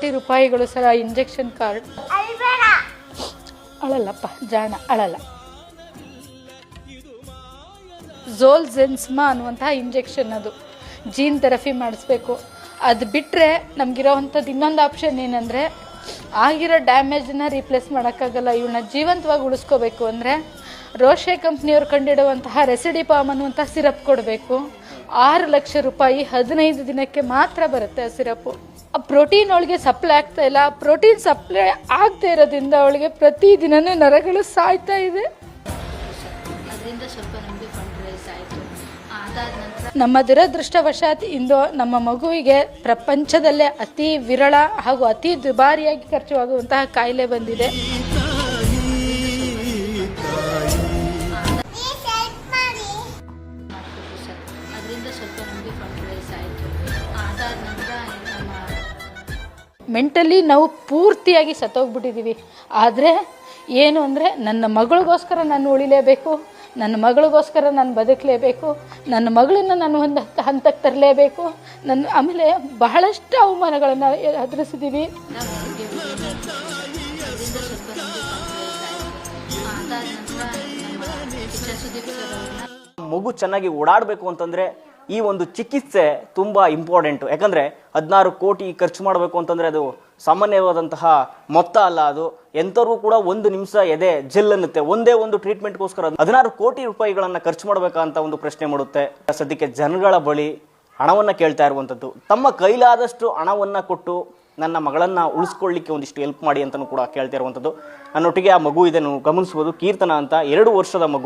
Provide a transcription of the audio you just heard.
ಕೋಟಿ ರೂಪಾಯಿಗಳು ಸರ್ ಆ ಇಂಜೆಕ್ಷನ್ ಕಾರ್ಡ್. ಅಳಲ್ಲಪ್ಪ ಜಾಣ ಅಳಲ್ಲ. ಝೋಲ್ಜೆನ್ಸ್ಮಾ ಅನ್ನುವಂತಹ ಇಂಜೆಕ್ಷನ್, ಅದು ಜೀನ್ ಥೆರಪಿ ಮಾಡಿಸ್ಬೇಕು. ಅದು ಬಿಟ್ಟರೆ ನಮಗಿರೋವಂಥದ್ದು ಇನ್ನೊಂದು ಆಪ್ಷನ್ ಏನಂದರೆ, ಆಗಿರೋ ಡ್ಯಾಮೇಜನ್ನ ರೀಪ್ಲೇಸ್ ಮಾಡೋಕ್ಕಾಗಲ್ಲ. ಇವನ್ನ ಜೀವಂತವಾಗಿ ಉಳಿಸ್ಕೋಬೇಕು ಅಂದರೆ ರೋಷೆ ಕಂಪ್ನಿಯವ್ರು ಕಂಡಿಡುವಂತಹ ರೆಸಿಡಿಪಾಮ್ ಅನ್ನುವಂಥ ಸಿರಪ್ ಕೊಡಬೇಕು. 6 ಲಕ್ಷ ರೂಪಾಯಿ 15 ದಿನಕ್ಕೆ ಮಾತ್ರ ಬರುತ್ತೆ ಆ ಸಿರಪ್ಪು. ಆ ಪ್ರೋಟೀನ್ ಅವಳಿಗೆ ಸಪ್ಲೈ ಆಗ್ತಾ ಇಲ್ಲ. ಪ್ರೋಟೀನ್ ಸಪ್ಲೈ ಆಗದೆ ಇರೋದ್ರಿಂದ ಅವಳಿಗೆ ಪ್ರತಿದಿನವೂ ನರಗಳು ಸಾಯ್ತಾ ಇದೆ. ನಮ್ಮ ದುರದೃಷ್ಟವಶಾತ್ ಇಂದು ನಮ್ಮ ಮಗುವಿಗೆ ಪ್ರಪಂಚದಲ್ಲೇ ಅತಿ ವಿರಳ ಹಾಗೂ ಅತಿ ದುಬಾರಿಯಾಗಿ ಖರ್ಚುವಾಗುವಂತಹ ಕಾಯಿಲೆ ಬಂದಿದೆ. ಮೆಂಟಲಿ ನಾವು ಪೂರ್ತಿಯಾಗಿ ಸತ್ತೋಗ್ಬಿಟ್ಟಿದ್ದೀವಿ. ಆದರೆ ಏನು ಅಂದರೆ, ನನ್ನ ಮಗಳಿಗೋಸ್ಕರ ನಾನು ಉಳಿಲೇಬೇಕು, ನನ್ನ ಮಗಳಿಗೋಸ್ಕರ ನಾನು ಬದುಕಲೇಬೇಕು, ನನ್ನ ಮಗಳನ್ನ ನಾನು ಒಂದು ಹಂತಕ್ಕೆ ತರಲೇಬೇಕು. ಆಮೇಲೆ ಬಹಳಷ್ಟು ಅವಮಾನಗಳನ್ನು ಎದುರಿಸಿದ್ದೀವಿ. ಮಗು ಚೆನ್ನಾಗಿ ಓಡಾಡಬೇಕು ಅಂತಂದರೆ ಈ ಒಂದು ಚಿಕಿತ್ಸೆ ತುಂಬ ಇಂಪಾರ್ಟೆಂಟು. ಯಾಕಂದರೆ 16 ಕೋಟಿ ಖರ್ಚು ಮಾಡಬೇಕು ಅಂತಂದರೆ ಅದು ಸಾಮಾನ್ಯವಾದಂತಹ ಮೊತ್ತ ಅಲ್ಲ. ಅದು ಎಂಥವ್ರಿಗೂ ಕೂಡ 1 ನಿಮಿಷ ಎದೆ ಜೆಲ್ ಅನ್ನುತ್ತೆ. ಒಂದೇ ಒಂದು ಟ್ರೀಟ್ಮೆಂಟ್ಗೋಸ್ಕರ 16 ಕೋಟಿ ರೂಪಾಯಿಗಳನ್ನು ಖರ್ಚು ಮಾಡಬೇಕಂತ ಒಂದು ಪ್ರಶ್ನೆ ಮಾಡುತ್ತೆ. ಸದ್ಯಕ್ಕೆ ಜನಗಳ ಬಳಿ ಹಣವನ್ನು ಕೇಳ್ತಾ ಇರುವಂಥದ್ದು. ತಮ್ಮ ಕೈಲಾದಷ್ಟು ಹಣವನ್ನು ಕೊಟ್ಟು ನನ್ನ ಮಗಳನ್ನು ಉಳಿಸ್ಕೊಳ್ಳಿಕ್ಕೆ ಒಂದಿಷ್ಟು ಹೆಲ್ಪ್ ಮಾಡಿ ಅಂತಲೂ ಕೂಡ ಕೇಳ್ತಾ ಇರುವಂಥದ್ದು. ನನ್ನೊಟ್ಟಿಗೆ ಆ ಮಗು ಇದೆ, ನೀವು ಗಮನಿಸ್ಬೋದು, ಕೀರ್ತನ ಅಂತ 2 ವರ್ಷದ ಮಗು.